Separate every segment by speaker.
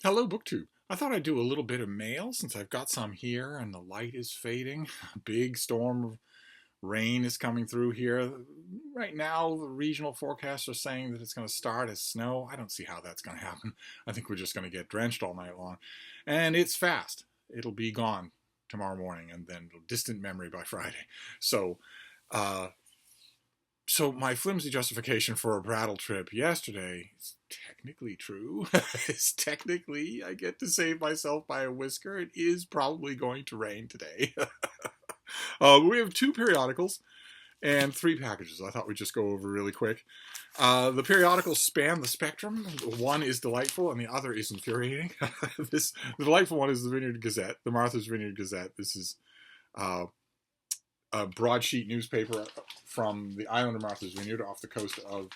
Speaker 1: Hello, BookTube. I thought I'd do a little bit of mail since I've got some here and the light is fading. A big storm of rain is coming through here. Right now, the regional forecasts are saying that it's going to start as snow. I don't see how that's going to happen. I think we're just going to get drenched all night long. And it's fast. It'll be gone tomorrow morning and then distant memory by Friday. So, uh, so my flimsy justification for a brattle trip yesterday is technically true. It's technically I get to save myself by a whisker. It is probably going to rain today. We have two periodicals and three packages I thought we'd just go over really quick. The periodicals span the spectrum. One is delightful and the other is infuriating. The delightful one is the Vineyard Gazette, the Martha's Vineyard Gazette. This is a broadsheet newspaper from the island of Martha's Vineyard off the coast of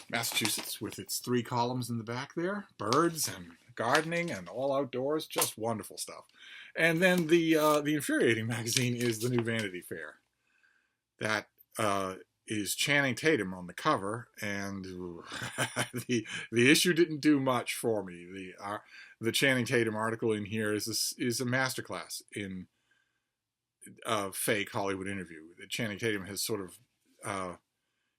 Speaker 1: Massachusetts with its three columns in the back there. Birds and gardening and all outdoors. Just wonderful stuff. And then the infuriating magazine is the new Vanity Fair. That is Channing Tatum on the cover, and the issue didn't do much for me. The Channing Tatum article in here is a masterclass in fake Hollywood interview. Channing Tatum has sort of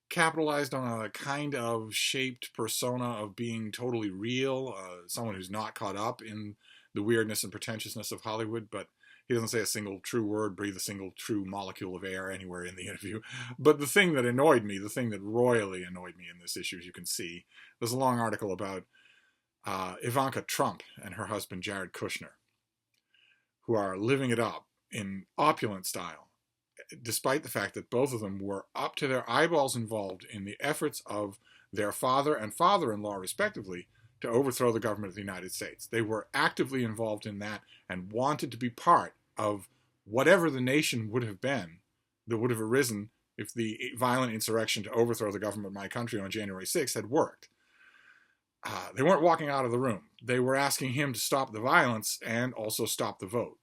Speaker 1: capitalized on a kind of shaped persona of being totally real, someone who's not caught up in the weirdness and pretentiousness of Hollywood, but he doesn't say a single true word, breathe a single true molecule of air anywhere in the interview. But the thing that annoyed me, the thing that royally annoyed me in this issue, as you can see, there's a long article about Ivanka Trump and her husband Jared Kushner, who are living it up in opulent style, despite the fact that both of them were up to their eyeballs involved in the efforts of their father and father-in-law, respectively, to overthrow the government of the United States. They were actively involved in that and wanted to be part of whatever the nation would have been that would have arisen if the violent insurrection to overthrow the government of my country on January 6th had worked. They weren't walking out of the room. They were asking him to stop the violence and also stop the vote.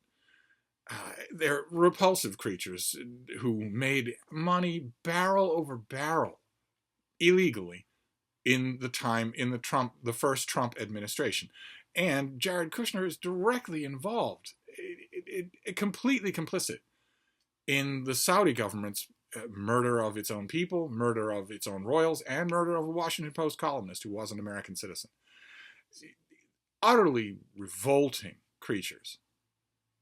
Speaker 1: They're repulsive creatures who made money barrel over barrel illegally in the first Trump administration. And Jared Kushner is directly involved, completely complicit in the Saudi government's murder of its own people, murder of its own royals, and murder of a Washington Post columnist who was an American citizen. Utterly revolting creatures.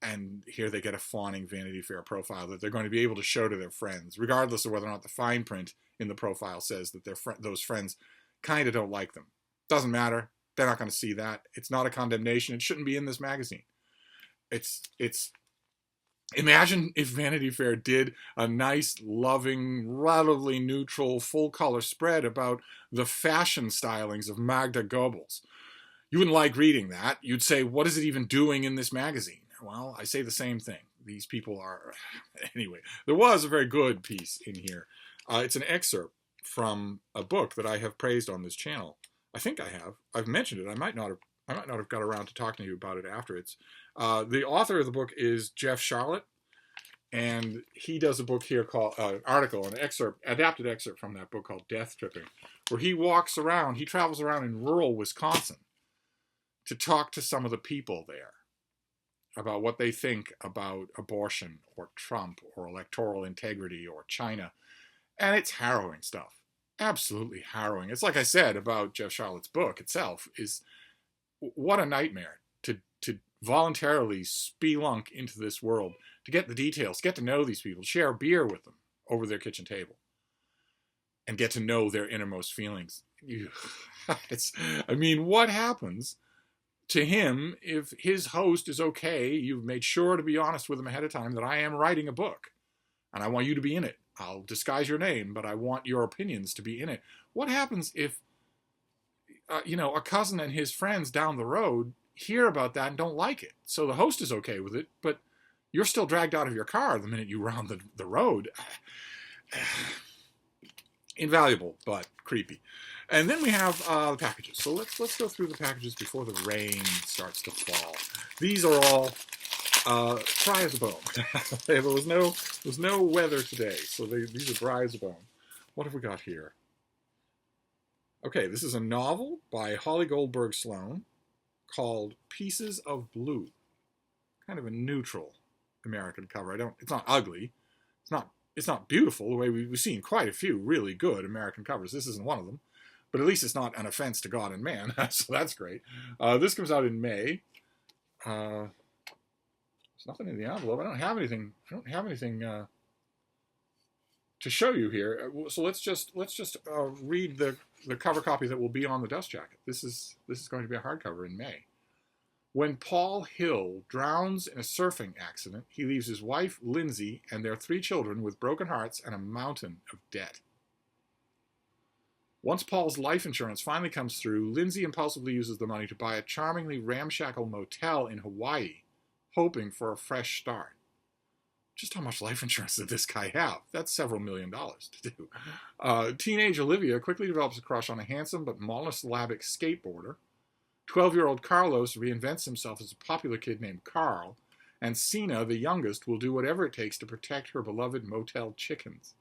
Speaker 1: And here they get a fawning Vanity Fair profile that they're going to be able to show to their friends, regardless of whether or not the fine print in the profile says that those friends kind of don't like them. Doesn't matter. They're not going to see that. It's not a condemnation. It shouldn't be in this magazine. It's imagine if Vanity Fair did a nice, loving, relatively neutral, full-color spread about the fashion stylings of Magda Goebbels. You wouldn't like reading that. You'd say, what is it even doing in this magazine? Well, I say the same thing. These people are... Anyway, there was a very good piece in here. It's an excerpt from a book that I have praised on this channel. I think I have. I've mentioned it. I might not have got around to talking to you about it after. It's the author of the book is Jeff Charlotte, and he does a book here called adapted excerpt from that book called Death Tripping, where he travels around in rural Wisconsin to talk to some of the people there about what they think about abortion or Trump or electoral integrity or China. And it's harrowing stuff. Absolutely harrowing. It's like I said about Jeff Charlotte's book itself, is what a nightmare to voluntarily spelunk into this world, to get the details, get to know these people, share a beer with them over their kitchen table, and get to know their innermost feelings. What happens to him if his host is okay? You've made sure to be honest with him ahead of time that I am writing a book, and I want you to be in it. I'll disguise your name, but I want your opinions to be in it. What happens if, a cousin and his friends down the road hear about that and don't like it? So the host is okay with it, but you're still dragged out of your car the minute you round the road. Invaluable, but creepy. And then we have the packages. So let's go through the packages before the rain starts to fall. These are all dry as a bone. There was no weather today, so these are dry as a bone. What have we got here? Okay, this is a novel by Holly Goldberg Sloan called Pieces of Blue. Kind of a neutral American cover. It's not ugly. It's not beautiful the way we've seen quite a few really good American covers. This isn't one of them. But at least it's not an offense to God and man, so that's great. This comes out in May. There's nothing in the envelope. I don't have anything to show you here. So let's just read the cover copy that will be on the dust jacket. This is going to be a hardcover in May. When Paul Hill drowns in a surfing accident, he leaves his wife, Lindsay, and their 3 children with broken hearts and a mountain of debt. Once Paul's life insurance finally comes through, Lindsay impulsively uses the money to buy a charmingly ramshackle motel in Hawaii, hoping for a fresh start. Just how much life insurance did this guy have? That's several $1 million to do. Teenage Olivia quickly develops a crush on a handsome but monosyllabic skateboarder. 12-year-old Carlos reinvents himself as a popular kid named Carl, and Sina, the youngest, will do whatever it takes to protect her beloved motel chickens.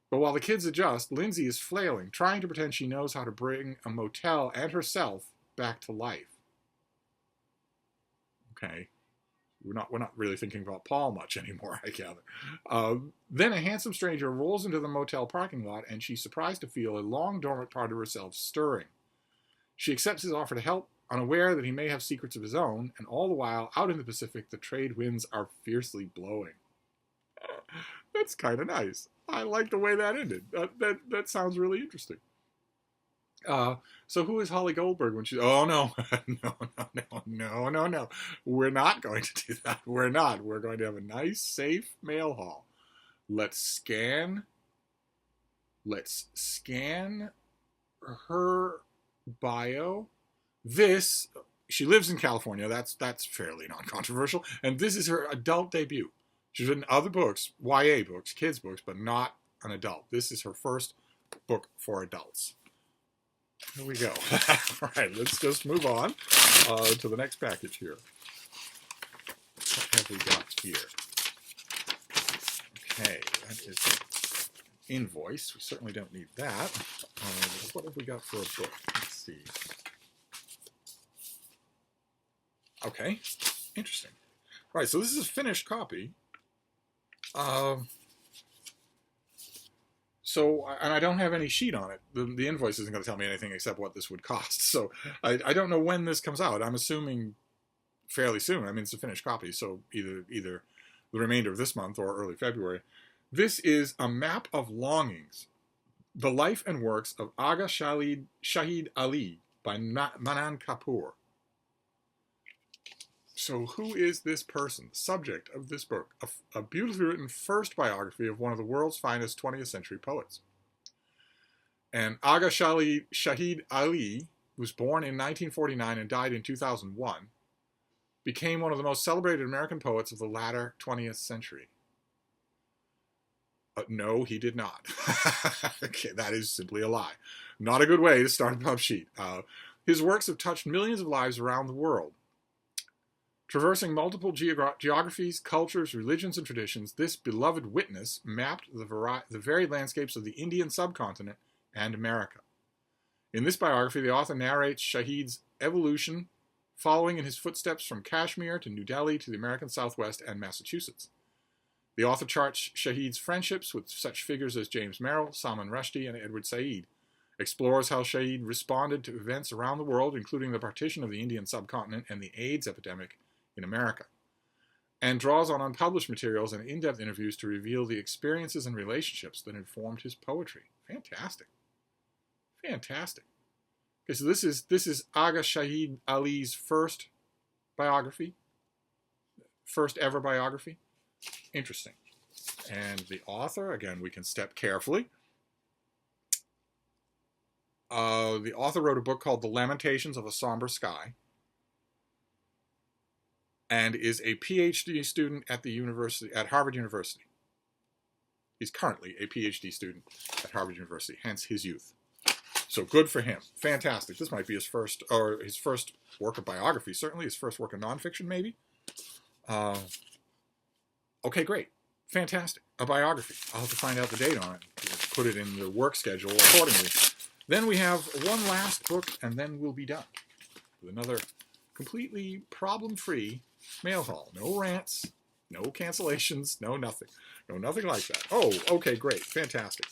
Speaker 1: But while the kids adjust, Lindsay is flailing, trying to pretend she knows how to bring a motel and herself back to life. Okay. We're not really thinking about Paul much anymore, I gather. Then a handsome stranger rolls into the motel parking lot, and she's surprised to feel a long dormant part of herself stirring. She accepts his offer to help, unaware that he may have secrets of his own, and all the while, out in the Pacific, the trade winds are fiercely blowing. That's kind of nice. I like the way that ended. That sounds really interesting. So who is Holly Goldberg when she's... Oh, no. No. We're not going to do that. We're not. We're going to have a nice, safe mail haul. Let's scan her bio. She lives in California. That's fairly non-controversial. And this is her adult debut. She's written other books, YA books, kids books, but not an adult. This is her first book for adults. Here we go. All right, let's just move on to the next package here. What have we got here? Okay, that is an invoice. We certainly don't need that. What have we got for a book? Let's see. Okay, interesting. All right, so this is a finished copy. And I don't have any sheet on it. The invoice isn't going to tell me anything except what this would cost. So I don't know when this comes out. I'm assuming fairly soon. I mean, it's a finished copy, so either the remainder of this month or early February. This is A Map of Longings, The Life and Works of Agha Shahid Ali by Manan Kapoor. So who is this person, the subject of this book? A beautifully written first biography of one of the world's finest 20th century poets. And Agha Shahid Ali was born in 1949 and died in 2001, became one of the most celebrated American poets of the latter 20th century. No, he did not. Okay, that is simply a lie. Not a good way to start a pub sheet. His works have touched millions of lives around the world. Traversing multiple geographies, cultures, religions, and traditions, this beloved witness mapped the varied landscapes of the Indian subcontinent and America. In this biography, the author narrates Shahid's evolution, following in his footsteps from Kashmir to New Delhi to the American Southwest and Massachusetts. The author charts Shahid's friendships with such figures as James Merrill, Salman Rushdie, and Edward Said, explores how Shahid responded to events around the world, including the partition of the Indian subcontinent and the AIDS epidemic in America, and draws on unpublished materials and in-depth interviews to reveal the experiences and relationships that informed his poetry. Fantastic. Fantastic. Okay, so this is Agha Shahid Ali's first biography, first ever biography. Interesting. And the author, again, we can step carefully. The author wrote a book called The Lamentations of a Somber Sky, and is a PhD student at Harvard University. He's currently a PhD student at Harvard University, hence his youth. So good for him. Fantastic. This might be his first work of biography, certainly his first work of nonfiction, maybe. Okay, great. Fantastic. A biography. I'll have to find out the date on it, put it in the work schedule accordingly. Then we have one last book, and then we'll be done with completely problem-free mail haul. No rants, no cancellations, no nothing. No, nothing like that. Oh, okay, great. Fantastic.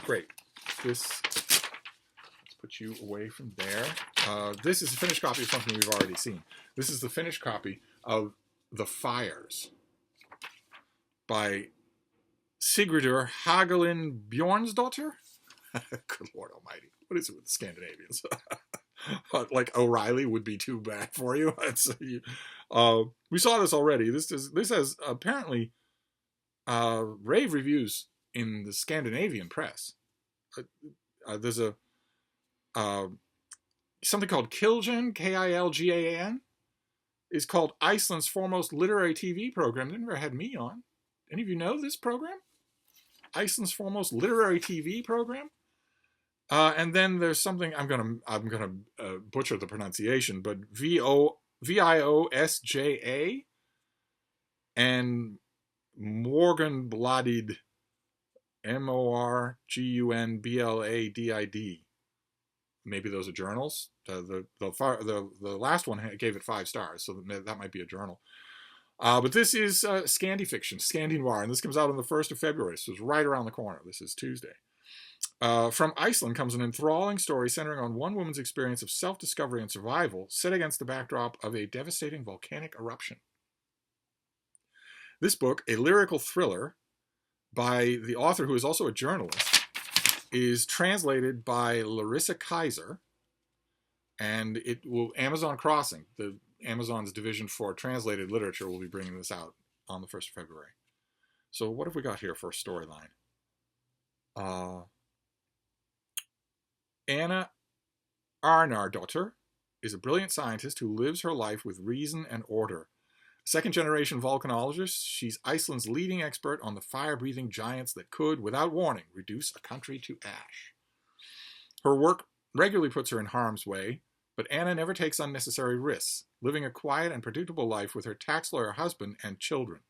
Speaker 1: Great. Let's put you away from there. This is a finished copy of something we've already seen. This is the finished copy of The Fires by Sigridur Hagelin Bjornsdottir. Good Lord Almighty. What is it with the Scandinavians? Like O'Reilly would be too bad for you. We saw this already. This has apparently rave reviews in the Scandinavian press. There's a something called Kiljan, Kilgan, is called Iceland's foremost literary TV program. They never had me on. Any of you know this program? Iceland's foremost literary TV program. And then there's something I'm gonna butcher the pronunciation, but Viosja and Morgunbladid, Morgunbladid. Maybe those are journals. The last one gave it 5 stars, so that might be a journal. But this is Scandi fiction, Scandi noir, and this comes out on the 1st of February, so it's right around the corner. This is Tuesday. From Iceland comes an enthralling story centering on one woman's experience of self-discovery and survival, set against the backdrop of a devastating volcanic eruption. This book, a lyrical thriller by the author, who is also a journalist, is translated by Larissa Kaiser, and it will Amazon Crossing, the Amazon's division for translated literature, will be bringing this out on the 1st of February. So what have we got here for a storyline? Anna Arnardóttir is a brilliant scientist who lives her life with reason and order. Second-generation volcanologist, she's Iceland's leading expert on the fire-breathing giants that could, without warning, reduce a country to ash. Her work regularly puts her in harm's way, but Anna never takes unnecessary risks, living a quiet and predictable life with her tax lawyer husband and children.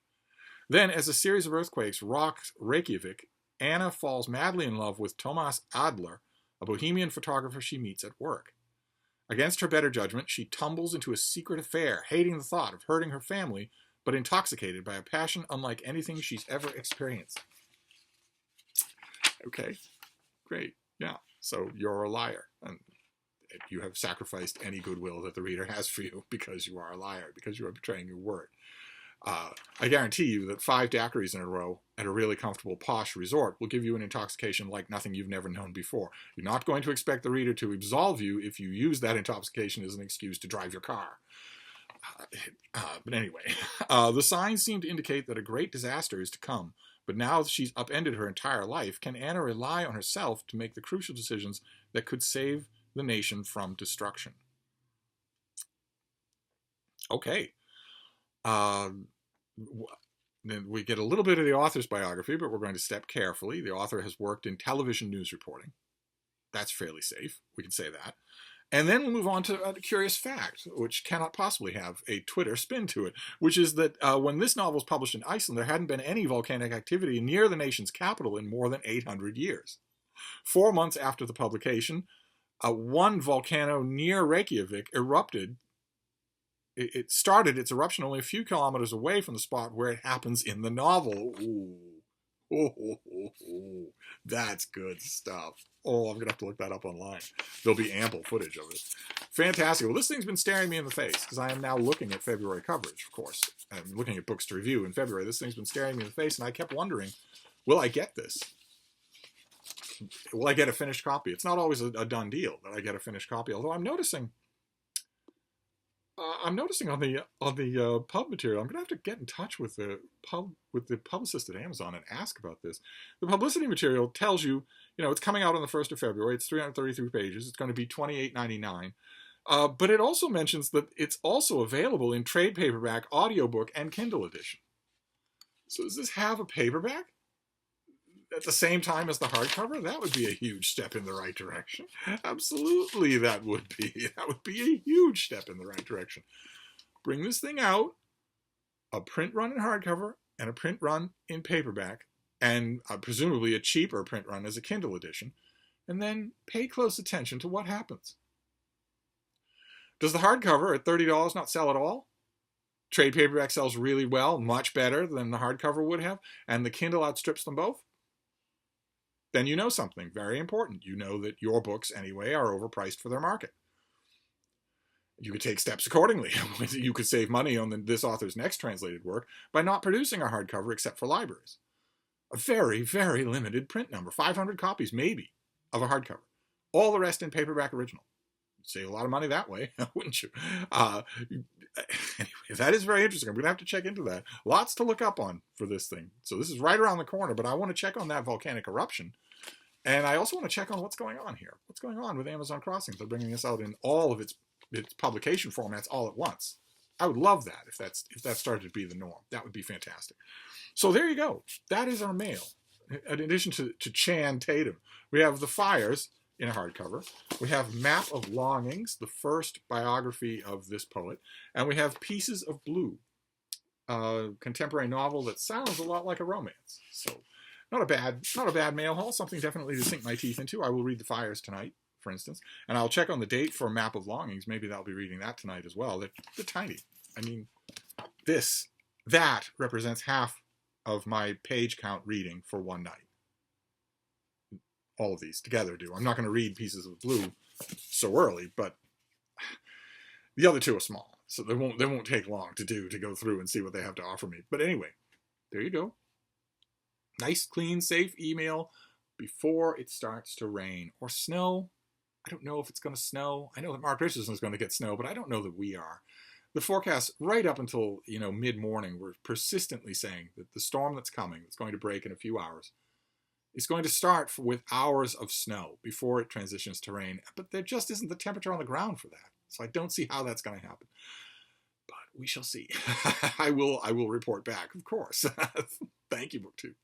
Speaker 1: Then, as a series of earthquakes rock Reykjavik, Anna falls madly in love with Thomas Adler, a bohemian photographer she meets at work. Against her better judgment, she tumbles into a secret affair, hating the thought of hurting her family, but intoxicated by a passion unlike anything she's ever experienced. Okay, great. Yeah, so you're a liar, and you have sacrificed any goodwill that the reader has for you because you are a liar, because you are betraying your word. I guarantee you that 5 daiquiris in a row at a really comfortable posh resort will give you an intoxication like nothing you've never known before. You're not going to expect the reader to absolve you if you use that intoxication as an excuse to drive your car. But anyway, the signs seem to indicate that a great disaster is to come. But now that she's upended her entire life, can Anna rely on herself to make the crucial decisions that could save the nation from destruction? Okay. Then we get a little bit of the author's biography, but we're going to step carefully. The author has worked in television news reporting. That's fairly safe. We can say that. And then we'll move on to a curious fact, which cannot possibly have a Twitter spin to it, which is that when this novel was published in Iceland, there hadn't been any volcanic activity near the nation's capital in more than 800 years. 4 months after the publication, one volcano near Reykjavik erupted. It started its eruption only a few kilometers away from the spot where it happens in the novel. Ooh. That's good stuff. Oh, I'm going to have to look that up online. There'll be ample footage of it. Fantastic. Well, this thing's been staring me in the face because I am now looking at February coverage, of course. I'm looking at books to review in February. This thing's been staring me in the face, and I kept wondering, will I get this? Will I get a finished copy? It's not always a done deal that I get a finished copy, although I'm noticing on the pub material, I'm going to have to get in touch with the publicist at Amazon and ask about this. The publicity material tells you, it's coming out on the 1st of February. It's 333 pages. It's going to be $28.99. But it also mentions that it's also available in trade paperback, audiobook, and Kindle edition. So does this have a paperback at the same time as the hardcover? That would be a huge step in the right direction. Absolutely, that would be. That would be a huge step in the right direction. Bring this thing out, a print run in hardcover and a print run in paperback, and presumably a cheaper print run as a Kindle edition, and then pay close attention to what happens. Does the hardcover at $30 not sell at all? Trade paperback sells really well, much better than the hardcover would have, and the Kindle outstrips them both? Then you know something very important. You know that your books, anyway, are overpriced for their market. You could take steps accordingly. You could save money on this author's next translated work by not producing a hardcover except for libraries. A very, very limited print number, 500 copies maybe, of a hardcover. All the rest in paperback original. You'd save a lot of money that way, wouldn't you? Anyway, that is very interesting. I'm going to have to check into that. Lots to look up on for this thing. So this is right around the corner, but I want to check on that volcanic eruption. And I also want to check on what's going on here. What's going on with Amazon Crossings? They're bringing this out in all of its publication formats all at once. I would love that if that started to be the norm. That would be fantastic. So there you go. That is our mail. In addition to Chan Tatum, we have The Fires in a hardcover. We have Map of Longings, the first biography of this poet. And we have Pieces of Blue, a contemporary novel that sounds a lot like a romance. So not a bad mail haul, something definitely to sink my teeth into. I will read The Fires tonight, for instance. And I'll check on the date for Map of Longings. Maybe I'll be reading that tonight as well. They're tiny. I mean, that represents half of my page count reading for one night. All of these together do. I'm not going to read Pieces of Blue so early, but the other two are small, so they won't take long to go through and see what they have to offer me. But anyway, there you go. Nice, clean, safe email before it starts to rain or snow. I don't know if it's going to snow. I know that Mark Richardson is going to get snow, but I don't know that we are. The forecast right up until mid-morning were persistently saying that the storm that's coming, that's going to break in a few hours, is going to start with hours of snow before it transitions to rain. But there just isn't the temperature on the ground for that. So I don't see how that's going to happen. But we shall see. I will report back, of course. Thank you, BookTube.